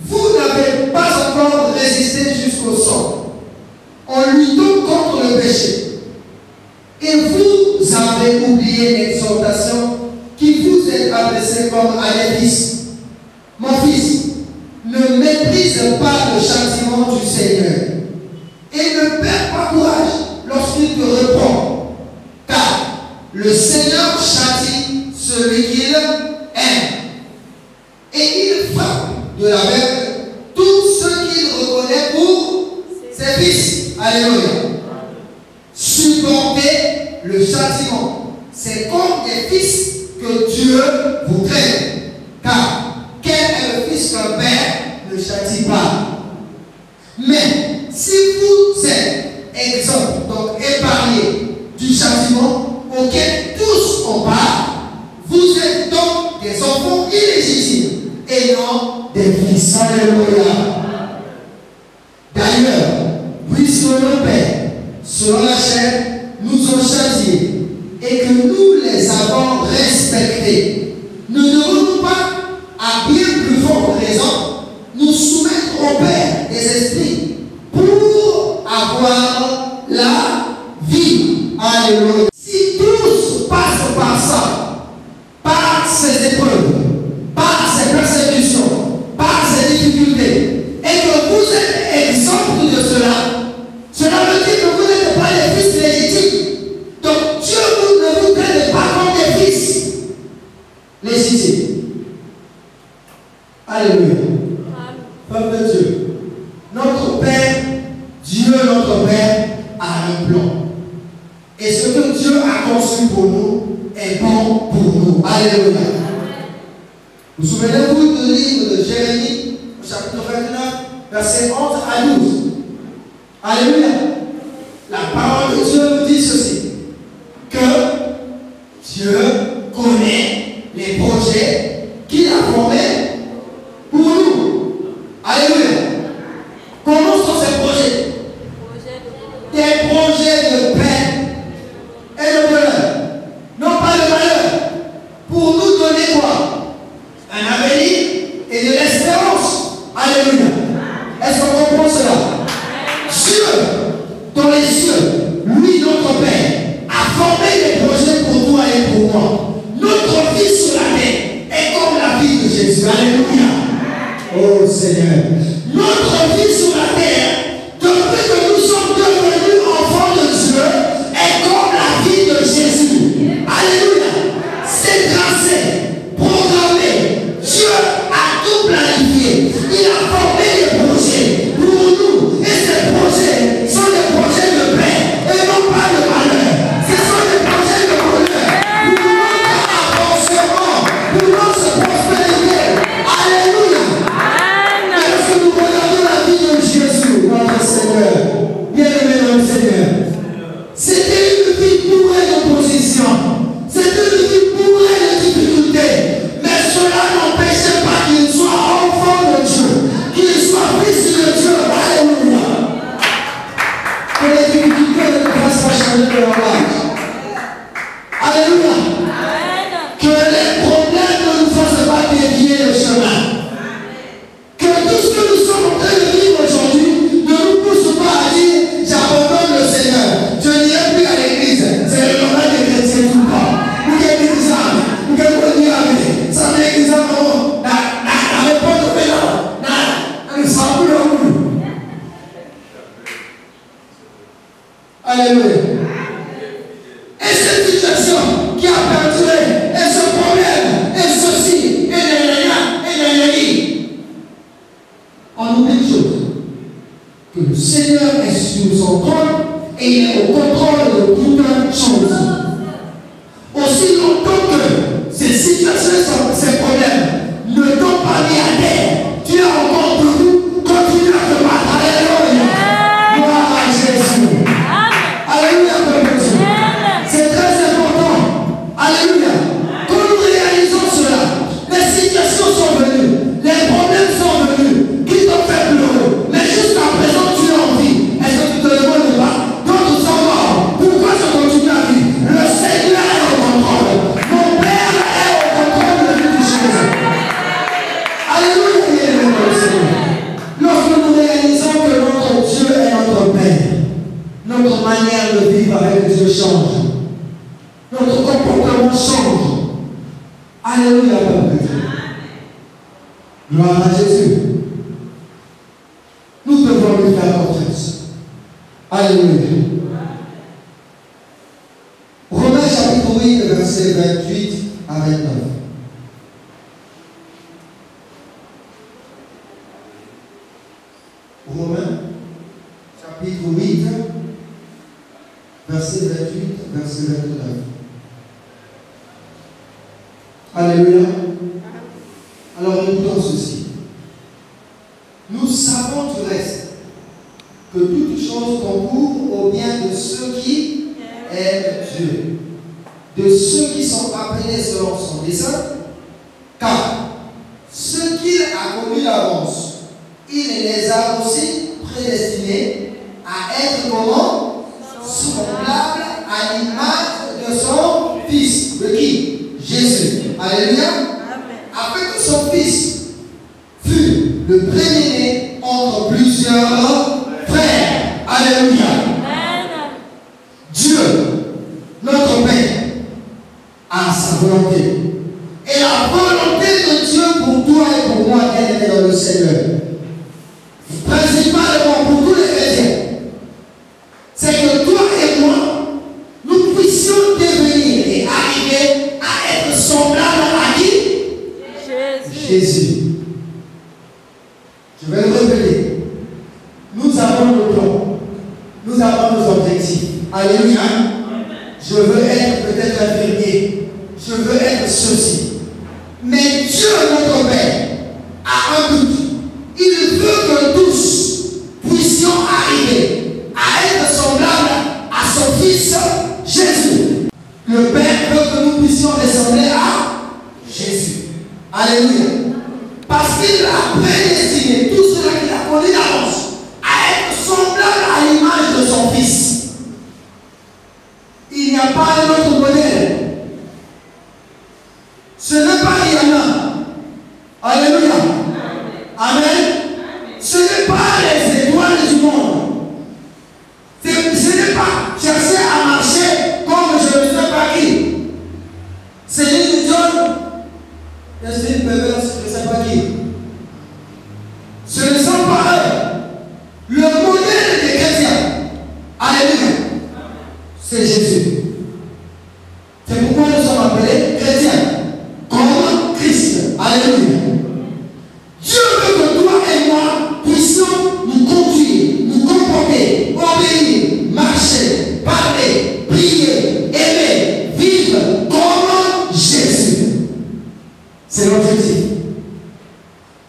Vous n'avez pas encore résisté jusqu'au sang, en luttant contre le péché. Et vous avez oublié l'exhortation qui vous est adressée comme à des fils. Mon fils, ne méprise pas le châtiment du Seigneur et ne perds pas courage lorsqu'il te reprend, car le Seigneur châtie celui qu'il aime et il frappe de la verge tous ceux qu'il reconnaît pour ses fils. Alléluia. Supportez le châtiment. C'est comme des fils que Dieu vous traite, car quel est le fils qu'un père ne châtie pas? Mais si vous êtes exempt, donc épargné du châtiment auquel tous ont part, vous êtes donc des enfants illégitimes et non des fils. Alléluia. D'ailleurs, puisque nos pères, selon la chair, nous ont châtiés et que nous les avons respectés, ne devons-nous pas, à bien plus forte raison, nous soumettre au Père des esprits pour avoir la vie? Alléluia. Si tous passent par ça, par ces épreuves, par ces persécutions, par ces difficultés, et que vous êtes exempt de cela, cela veut dire que vous n'êtes pas les fils légitimes. Donc Dieu ne vous traite pas comme des fils. Et ce que Dieu a conçu pour nous est bon pour nous. Alléluia. Vous souvenez-vous du livre de Jérémie, au chapitre 29, versets 11 à 12. Alléluia. La parole de Dieu nous dit ceci, que Dieu connaît les projets qu'il a formés pour nous. Alléluia. Comment sont ces projets? Des projets de paix et de bonheur. Non pas de malheur. Pour nous donner quoi? Un avenir et de l'espérance. Alléluia. Est-ce qu'on comprend cela? Dieu, dans les cieux, lui, notre Père, a formé des projets pour toi et pour moi. Notre vie sur la terre est comme la vie de Jésus. Alléluia. Oh Seigneur. Notre vie sur la terre, depuis que nous sommes devenus enfants de Dieu, est comme la vie de Jésus. Alléluia. C'est tracé, programmé. Dieu a tout planifié. Il a formé des projets pour nous. Et ces projets sont des projets de paix et non pas de malheur. Ce sont des projets de bonheur. Pour notre avancement, pour notre prospérité. Alléluia. Lorsque nous regardons la vie de Jésus, notre Seigneur, bien-aimé notre Seigneur, c'était une vie bourrée d'opposition. C'était une vie bourrée de difficultés. Mais cela n'empêchait pas qu'il soit enfant de Dieu, qu'il soit fils de Dieu. Alléluia. Que les difficultés ne fassent pas changer de langage. Alléluia. Que les problèmes ne nous fassent pas dévier le chemin. Que tout ce que nous sommes en train de vivre aujourd'hui ne nous pousse pas à dire j'abandonne le Seigneur, je n'irai plus à l'église. C'est le langage des chrétiens tout le temps. Nous qui sommes ensemble, nous qui sommes venus sans l'église en haut, la réponse de Pédard, nous sommes plus dans nous. Alléluia. Et cette situation qui a perduré, et ce problème, et ceci, et on oublie une chose, que le Seigneur est sur son trône et il est au contrôle de toute chose. Aussi longtemps que ces situations, ces problèmes ne t'ont pas mis à terre, tu as encore debout, continue à te battre. Alléluia. Gloire à Jésus. Alléluia, peuple de Dieu. C'est très important. Alléluia. Quand nous réalisons cela, les situations sont venues, les problèmes sont venus, qui t'ont fait pleurer. Mais jusqu'à présent, tu es en vie. Est-ce que tu te demandes pas? D'autres sont morts. Pourquoi je continue à vivre? Le Seigneur est au contrôle. Mon Père est au contrôle de toutes choses. Alléluia, bien-aimé Seigneur. Lorsque nous réalisons que notre Dieu est notre Père, notre manière de vivre avec Dieu change. Notre comportement change. Alléluia, peuple de Dieu. Gloire à Jésus. Nous devons lui faire confiance. Alléluia. Romains chapitre 8, versets 28 à 29. Romains chapitre 8, verset 28, verset 29. Alléluia. Alors écoutons ceci. Nous savons du reste que toutes choses concourent au bien de ceux qui aiment Dieu, de ceux qui sont appelés selon son dessein, car ceux qu'il a connus d'avance, il les a aussi prédestinés à être comment? Semblables à l'image de son Fils. De qui? Jésus. Alléluia. Afin que son Fils fût le premier-né entre plusieurs frères. Alléluia. Dieu, notre Père, a sa volonté. Et la volonté de Dieu pour toi et pour moi, elle est dans le Seigneur. Principalement pour tous les chrétiens, c'est que toi et moi, nous puissions devenir et arriver à être semblables à qui? Jésus. Je vais le répéter. Nous avons nos plans. Nous avons nos objectifs. Alléluia. Alléluia. Parce qu'il a prédestiné tout cela qu'il a connu d'avance à être semblable à l'image de son Fils. Il n'y a pas un autre modèle. Ce n'est pas Rihanna. Alléluia. Amen. Ce n'est pas les étoiles du monde. Ce n'est pas chercher à marcher comme je ne sais pas qui. C'est une John. C'est une perverse, je ne sais pas qui. Ce ne sont pas eux. Le modèle des chrétiens. Alléluia. C'est Jésus. C'est pourquoi nous sommes appelés chrétiens. Comme Christ. Alléluia. Dieu veut que toi et moi puissions nous conduire, nous comporter, obéir, marcher, parler, prier, aimer, vivre comme Jésus. C'est l'objectif.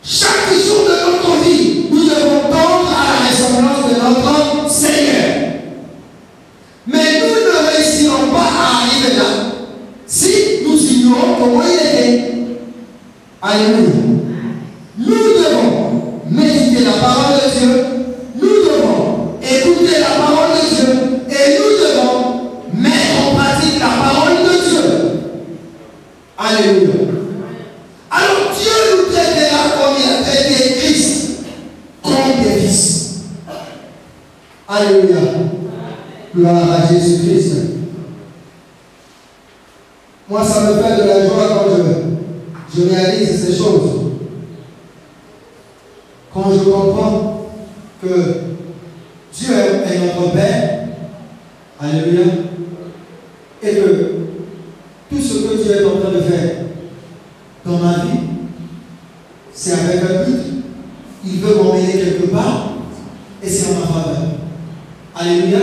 Chaque jour de notre vie, nous devons tendre à la ressemblance de notre Seigneur. Mais nous ne réussirons pas à arriver là si nous ignorons comment il était. Alléluia. Nous devons méditer la parole de Dieu, nous devons écouter la parole de Dieu et nous devons mettre en pratique la parole de Dieu. Alléluia. Alors Dieu nous traitera comme il a traité Christ, comme des fils. Alléluia. Gloire à Jésus-Christ. Moi, ça me fait de la joie quand je réalise ces choses. Quand je comprends que Dieu est notre Père, alléluia, et que tout ce que Dieu est en train de faire dans ma vie, c'est avec un but. Il veut m'emmener quelque part, et c'est en ma faveur. Alléluia.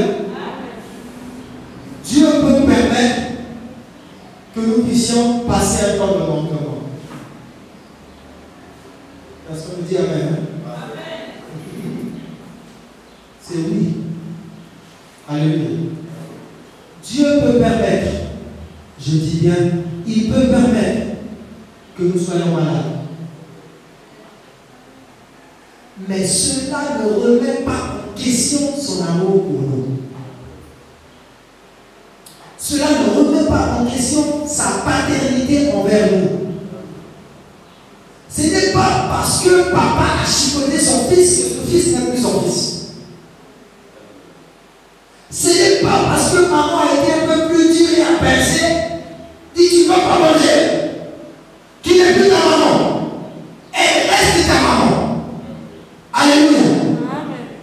Dieu peut permettre que nous puissions passer un temps de manquement. Est-ce qu'on nous dit Amen? C'est oui. Alléluia. Dieu peut permettre, je dis bien, il peut permettre que nous soyons malades. Mais cela ne remet pas en question son amour pour nous. Cela ne remet pas en question sa paternité envers nous. Ce n'est pas parce que papa a chicoté son fils que son fils n'est plus son fils. Ce n'est pas parce que maman a été un peu plus dure et a percé, dit tu ne vas pas manger, qu'il n'est plus ta maman. Elle reste ta maman. Alléluia.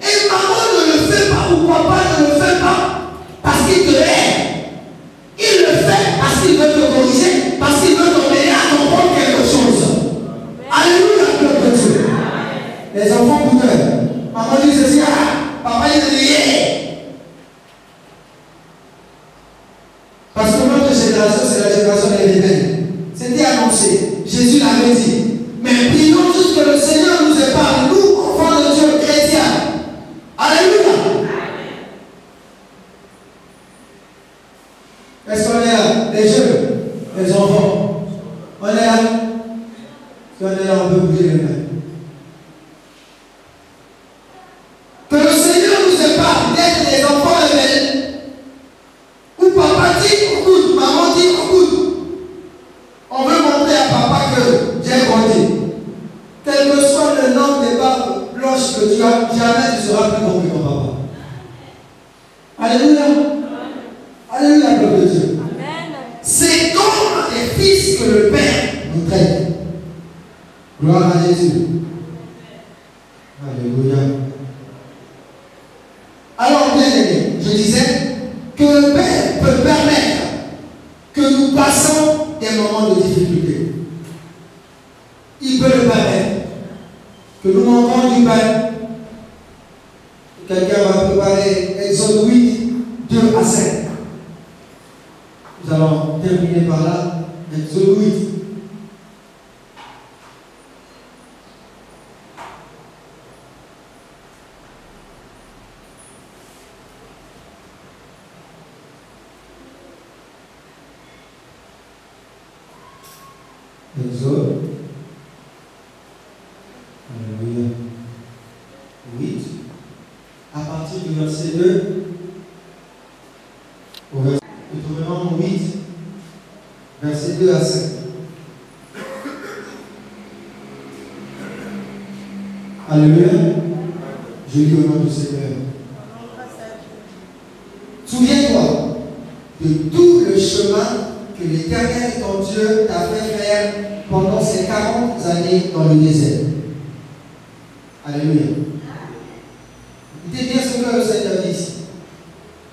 Et maman ne le fait pas ou papa ne le fait pas parce qu'il te hait. Il le fait parce qu'il veut te corriger, parce qu'il veut t'emmener à comprendre quelque chose. Alléluia, gloire de Dieu. Les enfants boudeurs. Maman dit ceci, papa il dit yeah. Parce que notre génération, c'est la génération des rebelles. C'était annoncé. Jésus l'avait dit. Mais prions juste que le Seigneur nous épargne, nous, enfants de Dieu, chrétiens. Alléluia. Est-ce qu'on est là? Les jeunes, les enfants. On est là? Si on est là, on peut bouger les mains. Que le Seigneur nous épargne d'être des enfants rebelles. Où papa dit écoute, maman dit écoute. On veut montrer à papa que j'ai grandi. Quel que soit le nombre de barbes blanches que tu as, jamais tu seras plus grand que ton papa. Alléluia. Alléluia, gloire de Dieu. C'est comme les fils que le Père nous traite. Gloire à Jésus. Alléluia. Alors, bien aimé, je disais que le Père peut permettre que nous passons des moments de difficulté. Il peut le permettre. Que nous manquons du pain. Quelqu'un va préparer Exode 8, 2 à 5. Nous allons terminer par là. Exode 8. Exode Deutéronome 8, versets 2 à 5. Alléluia. Je lis au nom du Seigneur. Souviens-toi de tout le chemin que l'Éternel, ton Dieu, t'a fait faire pendant ces 40 années dans le désert. Alléluia. Écoutez bien ce que le Seigneur dit ici.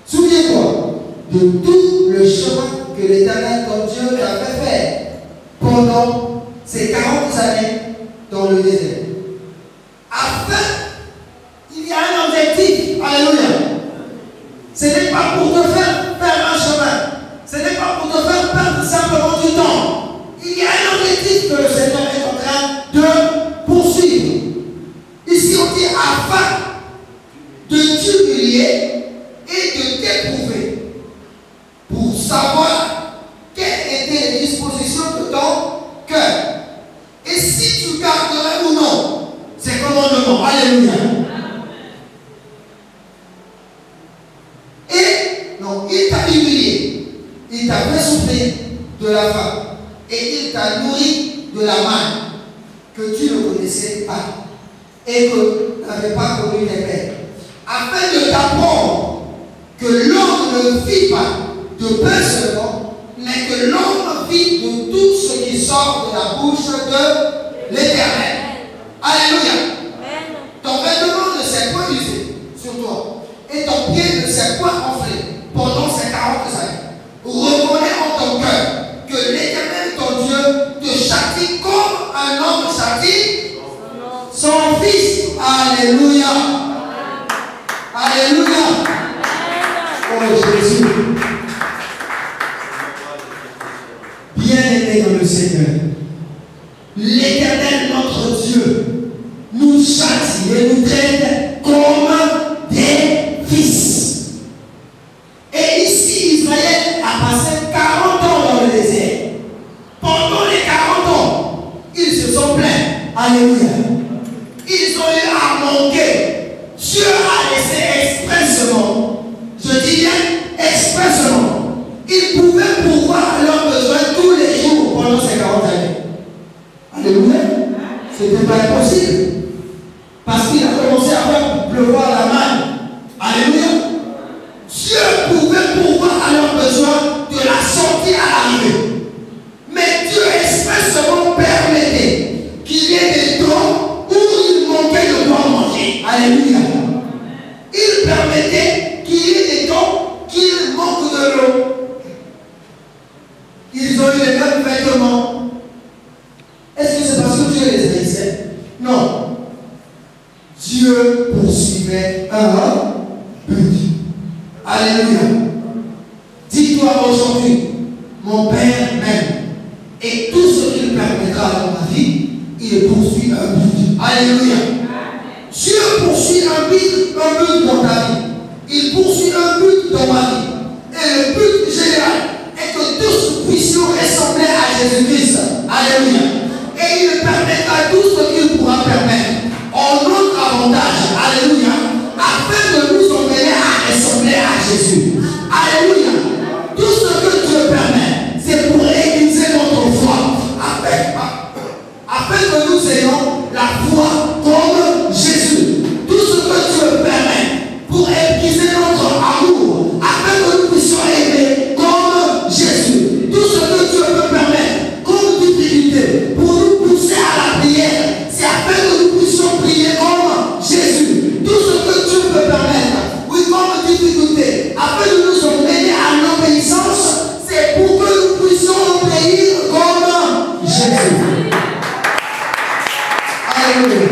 Souviens-toi de tout le chemin que l'Éternel, ton Dieu, t'a fait faire pendant ces 40 années dans le désert. Afin, il y a un objectif. Alléluia. Ce n'est pas pour te faire un chemin. Ce n'est pas pour te faire perdre simplement du temps. Il y a un objectif que le Seigneur est en train de poursuivre. Ici on dit afin de t'humilier et de t'éprouver pour savoir quelles étaient les dispositions de ton cœur. Et si tu garderais ou non ces commandements. Alléluia. Et non, il t'a humilié, il t'a fait souffrir de la faim et il t'a nourri de la manne que tu ne connaissais pas et que n'avait pas connu tes pères, afin de t'apprendre que l'homme ne vit pas de pain seulement, mais que l'homme vit de tout ce qui sort de la bouche de l'Éternel. Alléluia. Ton vêtement ne s'est point usé sur toi et ton pied ne s'est point enflé pendant ces 40 années. Reconnais en ton cœur que l'Éternel, ton Dieu, te châtie comme un homme châtie son fils. Alléluia. Alléluia. Oh Jésus. Bien-aimé dans le Seigneur, l'Éternel, notre Dieu, nous châtie et nous traite comme des fils. Et ici, Israël a passé 40 ans dans le désert. Pendant les 40 ans, ils se sont plaints. Alléluia. Ils ont eu à manquer. Dieu a laissé expressément, je dis bien expressément, ils pouvaient pourvoir leurs besoins tous les jours pendant ces 40 années. Alléluia. Ce n'était pas impossible. Parce qu'il a commencé à faire pleuvoir la manne. Alléluia. Dieu pouvait pourvoir à leurs besoins de la sortie à l'arrivée. Mais Dieu expressément permettait qu'il y ait des temps où il manquait de quoi manger. Alléluia. Il permettait qu'il y ait des temps qu'il manque de l'eau. Ils ont eu les mêmes vêtements. Est-ce que c'est parce que Dieu les haïssait? Non. Dieu poursuivait un but. Alléluia. Dis-toi aujourd'hui, mon Père m'aime. Et tout ce qu'il permettra dans ma vie, il poursuit un but. Alléluia. Dieu poursuit un but dans ta vie. Il poursuit un but dans ma vie. Et le but général est que tous puissions ressembler à Jésus-Christ. Alléluia. Et il permettra tout ce qu'il pourra permettre en notre avantage. Alléluia. Afin de nous emmener à ressembler à Jésus. Alléluia. Tout ce que Dieu permet, c'est pour aiguiser notre foi. Afin que nous ayons la foi comme Jésus. Tout ce que Dieu permet pour aiguiser notre amour. Afin que nous puissions aimer comme Jésus. Tout ce que Dieu peut permettre comme difficulté pour nous pousser à la prière. C'est afin que nous puissions prier comme Jésus. Tout ce que Dieu peut permettre, oui, comme difficulté, afin de nous emmener à l'obéissance, c'est pour que nous puissions obéir comme Jésus. Alléluia.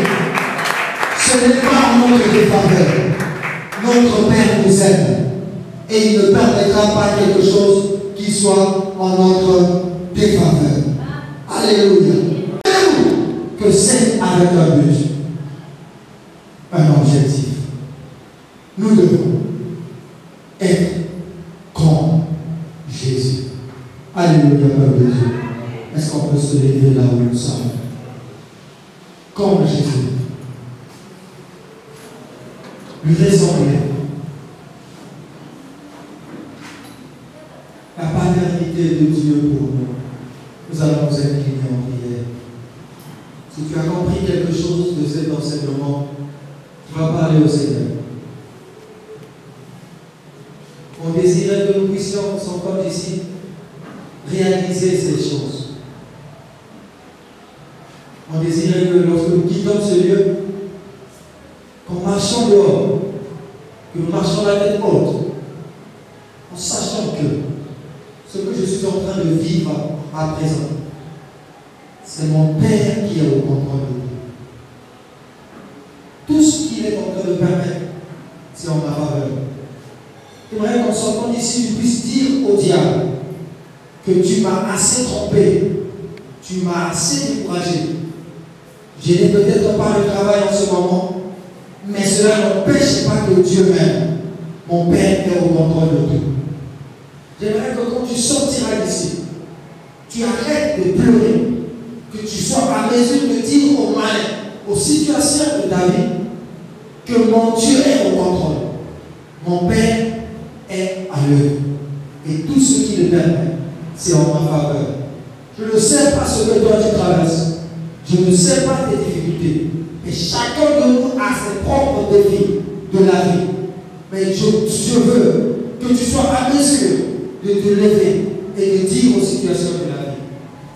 Ce n'est pas en notre défaveur. Notre Père nous aime. Et il ne permettra pas quelque chose qui soit en notre défaveur. Alléluia. Que c'est avec un but, un objectif. Nous devons être comme Jésus. Alléluia, peuple de Dieu. Est-ce qu'on peut se lever là où nous sommes? Comme Jésus. Lui ressembler. paternité de Dieu pour nous. Nous allons nous incliner en prière. Si tu as compris quelque chose de cet enseignement, tu vas parler au Seigneur. On désirait que nous puissions, encore ici, réaliser ces choses. On désirait que lorsque nous quittons ce lieu, qu'en marchant dehors, que nous marchions la tête haute, en sachant que ce que je suis en train de vivre à présent, c'est mon Père qui est au contrôle de tout. Tout ce qu'il est en train de permettre, c'est en ma faveur. J'aimerais qu'en sortant d'ici, tu puisses dire au diable que tu m'as assez trompé, tu m'as assez découragé. Je n'ai peut-être pas le travail en ce moment, mais cela n'empêche pas que Dieu m'aime. Mon Père est au contrôle de tout. J'aimerais que quand tu sortiras d'ici, tu arrêtes de pleurer, que tu sois à mesure de dire aux malins, aux situations de ta vie, que mon Dieu est au contrôle. Mon Père est à l'œuvre. Et tout ce qui le permet, c'est en ma faveur. Je ne sais pas ce que toi tu traverses. Je ne sais pas tes difficultés. Et chacun de nous a ses propres défis de la vie. Mais je veux que tu sois à mesure de te lever et de dire aux situations de la vie.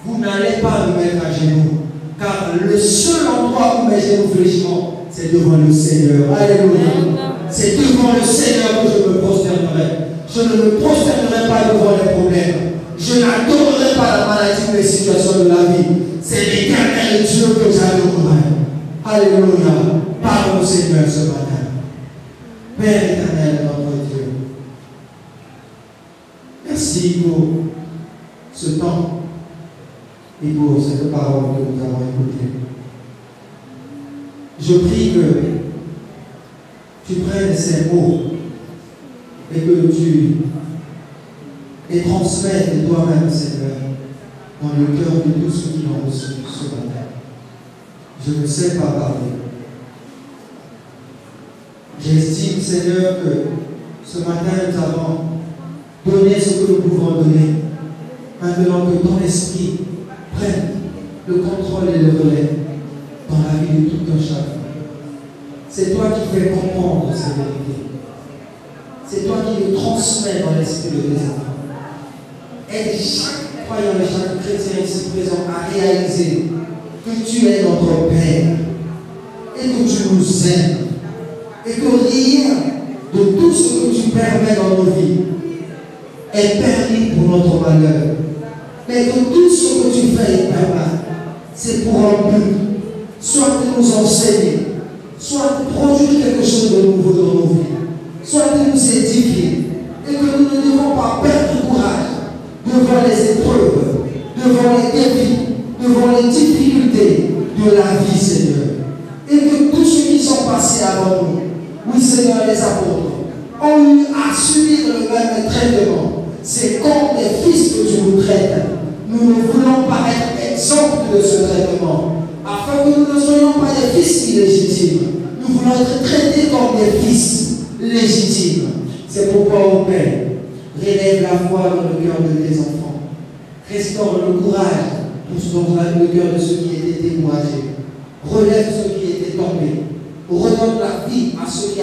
Vous n'allez pas me mettre à genoux. Car le seul endroit où mes genoux fléchiront, c'est devant le Seigneur. Alléluia. C'est devant le Seigneur que je me prosternerai. Je ne me prosternerai pas devant les problèmes. Je n'adorerai pas la maladie ou les situations de la vie. C'est l'Éternel Dieu que j'adorerai. Alléluia. Parle au Seigneur ce matin. Père éternel, notre Dieu. Merci pour ce temps et pour cette parole que nous avons écoutée. Je prie que tu prennes ces mots et que tu les transmettes toi-même, Seigneur, dans le cœur de tous ceux qui l'ont reçu ce matin. Je ne sais pas parler. J'estime, Seigneur, que ce matin nous avons donné ce que nous pouvons donner. Maintenant que ton esprit prenne le contrôle et le relais dans la vie de tout un chacun. C'est toi qui fais comprendre ces vérités. C'est toi qui le transmets dans l'esprit de tes enfants. Aide chaque croyant et chaque chrétien ici présent à réaliser que tu es notre Père et que tu nous aimes et que rien de tout ce que tu permets dans nos vies est permis pour notre malheur, mais que tout ce que tu fais et permets, c'est pour un but, soit de nous enseigner, soit de produire quelque chose de nouveau dans nos vies, soit de nous édifier, et que nous ne devons pas perdre courage devant les épreuves, devant les défis, devant les difficultés de la vie, Seigneur. Et que tous ceux qui sont passés avant nous, oui Seigneur, les apôtres, ont eu à subir le même traitement. C'est comme des fils que tu nous traites. Nous ne voulons pas être exemples de ce traitement, afin que nous ne soyons pas des fils illégitimes. Nous voulons être traités comme des fils légitimes. C'est pourquoi, ô Père, relève la foi dans le cœur de tes enfants. Restaure le courage dans le cœur de ceux qui étaient découragés. Relève ceux qui étaient tombés. Redonne la vie à ceux qui